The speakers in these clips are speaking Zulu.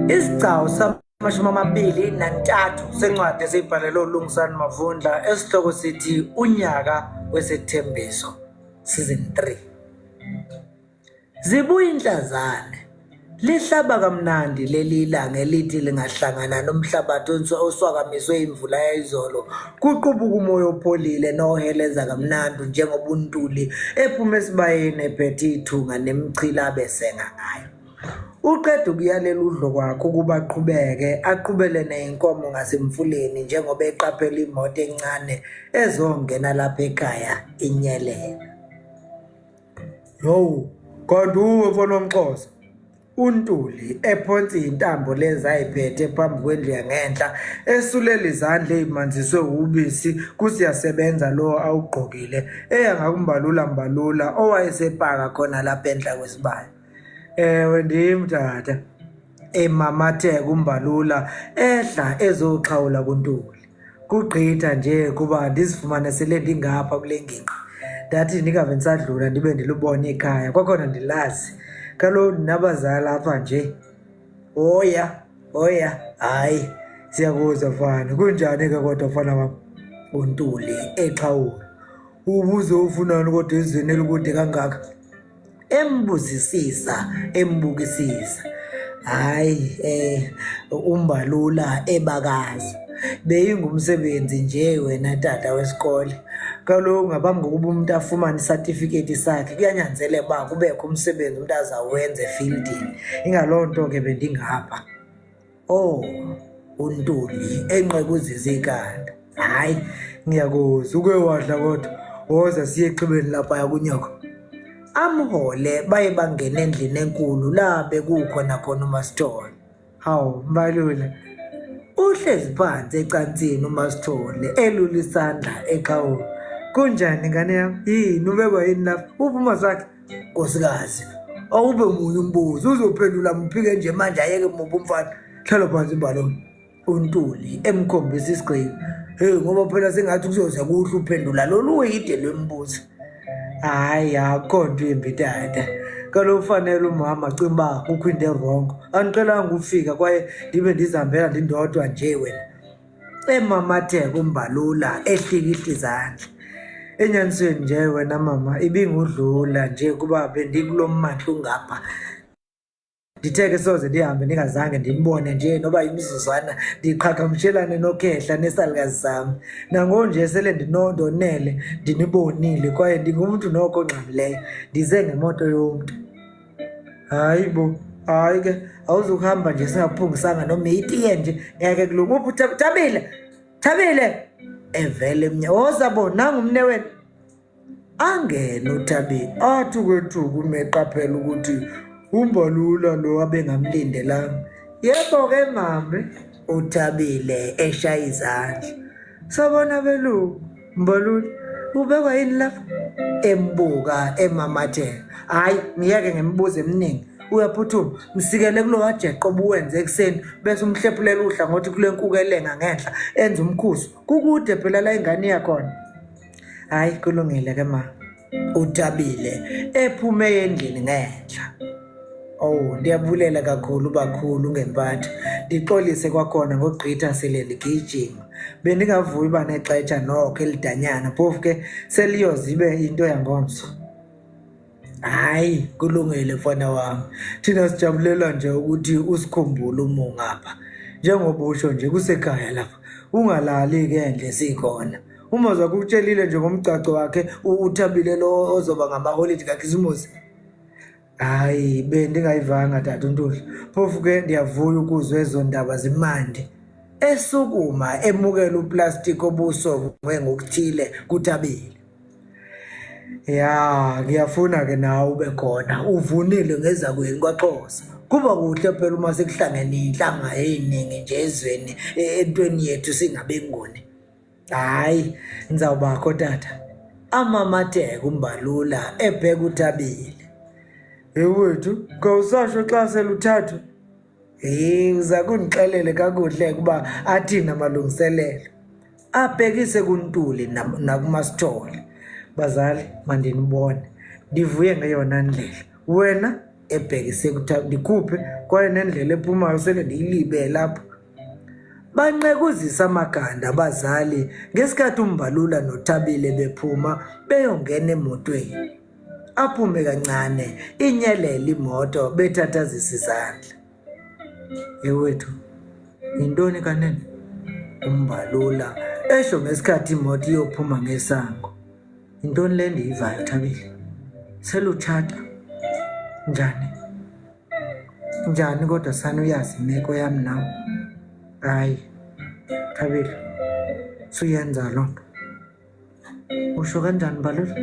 Isigcawu samashumi amabili nantathu sencwadi esiyibhalelwe uLungisani Mavundla esihloko sithi unyaka wesethembiso season 3. Zibuya inhlazane lihlaba kamnandi leli ilanga elithi lingahlangana nomhlabathi oswakamiswe imvula yayizolo kuqubuka umoya opholile noheleza kamnandi njengoba uNtuli ephuma esibayeni ephethe ithunga nemichila abesenga ngayo. Uqeda ukuyalela udlo kwakhe ukuba aqhubele neinkomo ngasemfuleni njengoba eqaphela imoto encane ezongena lapha ekhaya inyelela. Yo, kanti uwe mfana womXhosa. uNtuli ephonsi intambo lezi ayiphethe phambi kwendlu yangenhla esulela izandla ezimanziswe ubisi kusiyasebenza lo awugqokile eyangakumbalula owayesepaka khona lapha endla kwesibaya. Ewe ndim tata, emamatheka umbalula ehla ezoxhawula kuNtuli. Kugqitha nje kuba ndizifumane sele ndingapha kule ngingqi. Ndathi ndingave ndisadlula ndibe ndilubona ekhaya kwakhona ndilazi. Kaloku nabazali apha nje. Hoya, hayi, siyakuzwa mfana. Kunjani ke kodwa mfana wam? uNtuli exhawula. Ubuze ufunani kodwa ezweni elikude kangaka? Embukisisa. Hayi, umbalula ebakaza. Beyingumsebenzi nje wena tata wesikole. Kaloku ngaphambi kokuba umuntu afumane isatifiketi sakhe kuyanyanzeleka uba kubekho umsebenzi umuntu azawenza efieldini. Ingaloo nto ke bendingapha. uNtuli enqekuzisa ikhanda. Hayi, ngiyakuzwa uke wadla kodwa. Woza siye exhibeni lapha kunyoko. Amhole baye bangena endlini enkulu la bekukhona khona uMasithole. Hawu mbalula. Uhlezi phansi ecansini uMasithole elula isandla eqhawula. Kunjani ngane yami? Yini ubekwa yini lapha? Uphuma sakhe nkosikazi. Awube munye umbuzo uzophendula mphike nje manje ayeke mubu umfana. Hlala phansi balona. uNtuli emkhombisa isigqiko. Ngoba phela sengathi kuzoze kuhle uphendula lolu uyide lwembuzo. Hayi akho nto imbi tata. Kaloku fanele umama cimba kukho into erongo. Andiqelanga ufika kwaye ndibe ndizihambela ndindodwa nje wena. Emamatheka umbalula ehlikihla izandla. Enyanisweni nje wena mama ibingudlula nje kuba bendikulo mmandla ungapha. Nditheke soze ndihambe ndingazange ndimbone nje noba imizuzwana ndiqhagamshelane nokhehla nesalukazi sami. Nangonje sele ndinondonele ndinibonile kwaye ndingumntu noko ongxamileyo ndize ngemoto yomntu. Hayi bo, hayi ke awuzukuhamba nje singaphungisanga noma itiye nje ngeke kulunga. Uphi Thabile evele woza bo nangumne wena. Angena uThabile athi kwethuku umeqaphela ukuthi umbalula lo abengamlindelanga. Yebo ke mame, uThabile eshaya izandla. Sabona belu mbalula ubekwa yini lapha? Embuka emamatheka. Hayi ngiyeke ngemibuzo eminingi. Uyaphuthuma msikele kulo wajeqo obuwenze ekseni bese umhlephulela uhla ngothi kule nkukelenga ngenhla enza umkhuzo. Kukude phela la ingane yakhona. Hayi kulungile ke ma. uThabile ephume endlini ngenhla. Ndiyabulela kakhulu bakhulu ngempatho. Ndixolise kwakhona ngogqitha sele ligijima. Bendingavuyi uba nexetsha nokho elidanyana phofu ke seliyozibe into yangomso. Hayi kulungile mfana wami. Thina sijabulela nje ukuthi usikhumbule umungapha. Njengoba usho nje kusekhaya lapha. Ungalali ke endle sikhona. Uma zakutshelile nje ngomgcaco wakhe uThabile lo ozoba ngamaholide kaKhisimusi. Hayi bendingayivanga tata uNtuli. Phofu ke ndiyavuya ukuzwa ezo ndaba zimandi. Esukuma emukela uplastic obuso ngokuthile kuThabile. Ya, ngiyafuna ke nawe ube khona. Uvunile ngeza kweni kwaXhosa. Kuba kuhle phela uma sekuhlangene inhlanga eziningi nje ezweni entweni yethu singabengoni. Hayi, ngizawubakho tata. Amamatheka umbalula ebheka uThabile. Wethu, ngawusasho xa seluthathu. Uza kundixelele kakuhle kuba athina amalungiselelo. Abhekise kuNtuli nakuMasithole. Bazali mandinibone. Ndivuye ngeyona ndlela. Wena ebhekise ndikhuphe kwaye nendlela ephumayo sele ndiyilibe lapho. Banqekuzisa amaganda abazali ngesikhathi uMbalula noThabile bephuma beyongena emotweni. Aphume kancane inyelela imoto bethathazisa izandla. Ewethu, yintoni kanene? uMbalula esho ngesikhathi imoto iyophuma ngesango. Yintoni le ndiyivayo Thabile? Selutshata? Njani kodwa sana uyazi imeko yami nawe? Hayi Thabile, suyenza loo nto. Usho kanjani Mbalula?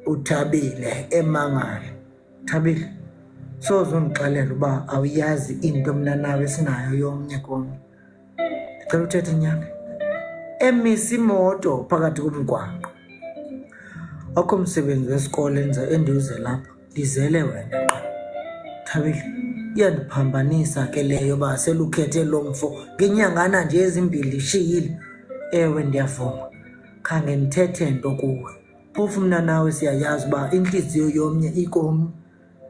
uThabile emangala. Thabile, soze undixelela uba awuyazi into mna nawe sinayo yomnye komnye. Ndicela uthethe inyani. Emisa imoto phakathi komgwaqo. Akho msebenzi wesikole endiwuze lapha, ndizele wena. Thabile, iyandiphambanisa ke leyo ba selukhethe lo mfo ngenyangana nje ezimbili ishiyile. Ewe ndiyavuma, khange ndithethe nto kuwe. Phofu mna nawe siyayazi uba intliziyo yomnye ikomnye.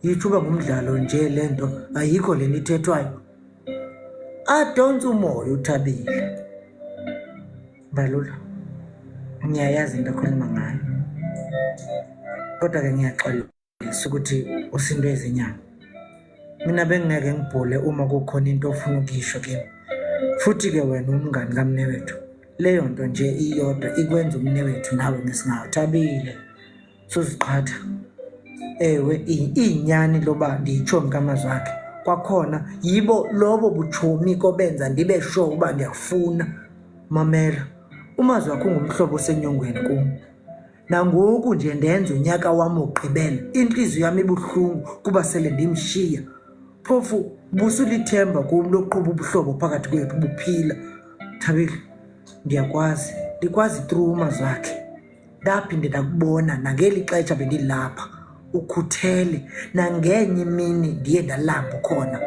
Yitsho uba ngumdlalo nje le nto, ayikho le nithethwayo. Adontsa umoya uThabile. Mbalula, ngiyayazi into okhuluma ngayo, kodwa ke ngiyaxolisa ukuthi usinto ezinyanga. Mina bengingeke ngibhule uma kukhona into ofuna ukuyisho kimi. Futhi ke wena umngani kamnewethu, leyo nto nje iyodwa ikwenza umnewethu nawe ngesingayo. Thabile, suziqhatha. Ewe inyani loba ndiyitsho ngamazwi akhe. Kwakhona yibo lobo butshomi kobenza ndibe sure uba ndiyafuna. Mamela, umazwi wakho ungumhlobo osenyongweni kum. Nangoku nje ndenza unyaka wami wokugqibela, inhliziyo yami ibuhlungu kuba sele ndimshiya. Phofu busulithemba kum lokuqhuba ubuhlobo phakathi kwethu buphila. Thabile, ndikwazi through umazwi wakhe. Ndaphinde ndakubona nangeli xesha bendilapha ukhuthele, nangenye imini ndiye ndalamba khona.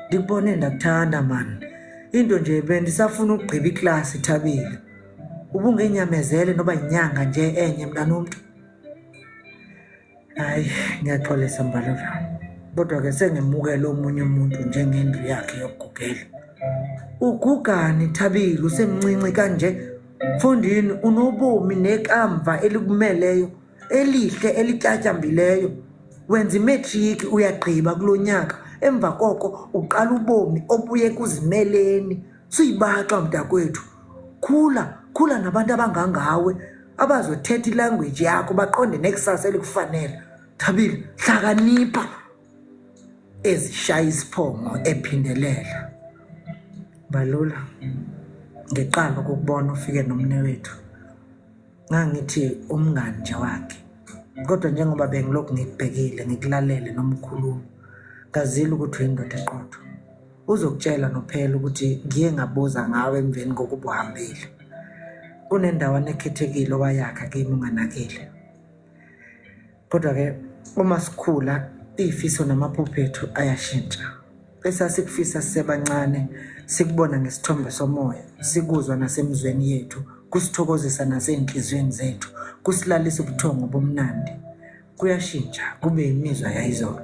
Ndikubone ndakuthanda mani. Into nje bendisafuna ukugqiba iklasi Thabile. Ubungenyamezele noba inyanga nje enye mntanomntu. Hayi, ngiyaxolisa Mbalula, kodwa ke sengimukele omunye umuntu njengendlu yakhe yokugugela. Ugugani Thabile, usemncinci kanje? Mfondini, unobomi nekamva elikumeleyo, elihle elityatyambileyo. Wenza imetriki uyagqiba kulo nyaka, emva koko uqala ubomi obuye kuzimeleni. Suyibaxa mntakwethu. Khula nabantu abangangawe abazothetha ilanguage yakho baqonde nekusasa elikufanele. Thabile, hlakanipha. Ezishaya isiphongo ephindelela. Mbalula, ngeqala ukubona ufike nomnewethu ngangithi umngani nje wakhe, kodwa njengoba bengilokhu ngikubhekile ngikulalele nomkhulumi, ngazile ukuthi uyindoda eqotho. Uzokutshela nophela ukuthi ngiye ngabuza ngawe emveni kokuba uhambile. Kunendawana ekhethekile owayakha kimi unganakile. Kodwa ke uma sikhula izifiso namaphuphethu ayashintsha. Esasikufisa sisebancane sikubona ngesithombe somoya, sikuzwa nasemizweni yethu, kusithokozisa nasenhlizweni zethu, kusilalisa ubuthongo bomnandi, kuyashintsha kube imizwa yayizolo.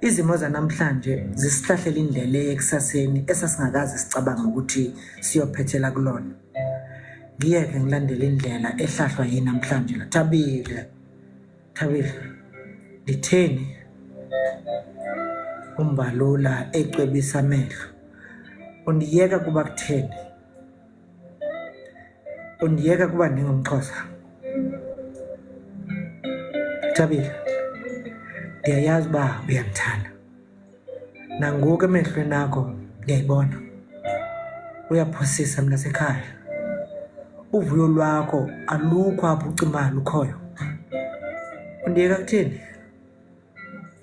Izimo zanamhlanje zisihlahlela indlela yekusaseni esasingakaze sicabanga ukuthi siyophethela kulona. Ngiyeke ngilandele indlela ehlahlwa yini namhlanje la. Thabile, nditheni? uMbalula ecwebisa amehlo. Undiyeka kuba kutheni? Undiyeka kuba ndingumXhosa? Thabile, ndiyayazi uba uyangithanda. Nangoku emehlweni akho ndiyayibona. Uyaphosisa mnasekhaya. Uvuyo lwakho alukho apho ucimala ukhoyo. Undiyeka kutheni?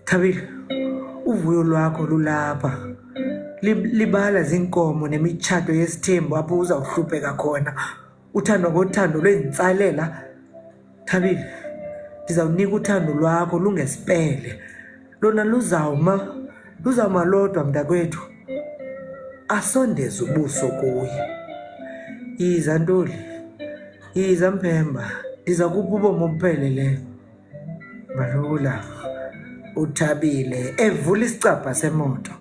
Thabile, uvuyo lwakho lulapha. Libala zinkomo nemitshato yesithembu apho uzawuhlupheka khona. Uthando ngothando lwezintsalela. Thabile, ndizawunika uthando lwakho lungesipele. Lona luzawuma lodwa mntakwethu. Asondeze ubuso kuye. Yiza Ntuli, yiza Mphemba, ndiza kupha ubomi obupheleleyo. Mbalula, uThabile evula isicabha semoto.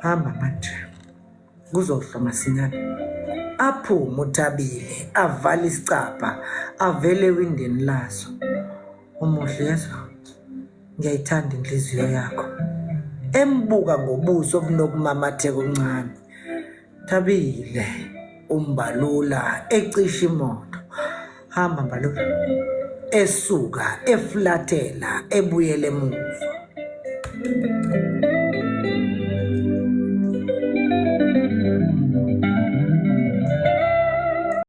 Hamba manje, kuzohla masinyane. Aphume uThabile avala isicabha avele ewindini laso. Umuhle yezwa, ngiyayithanda inhliziyo yakho. Embuka ngobuso obunokumamatheka okuncane. Thabile, uMbalula ecisha imoto. Hamba Mbalula. Esuka eflatela ebuyele emuva.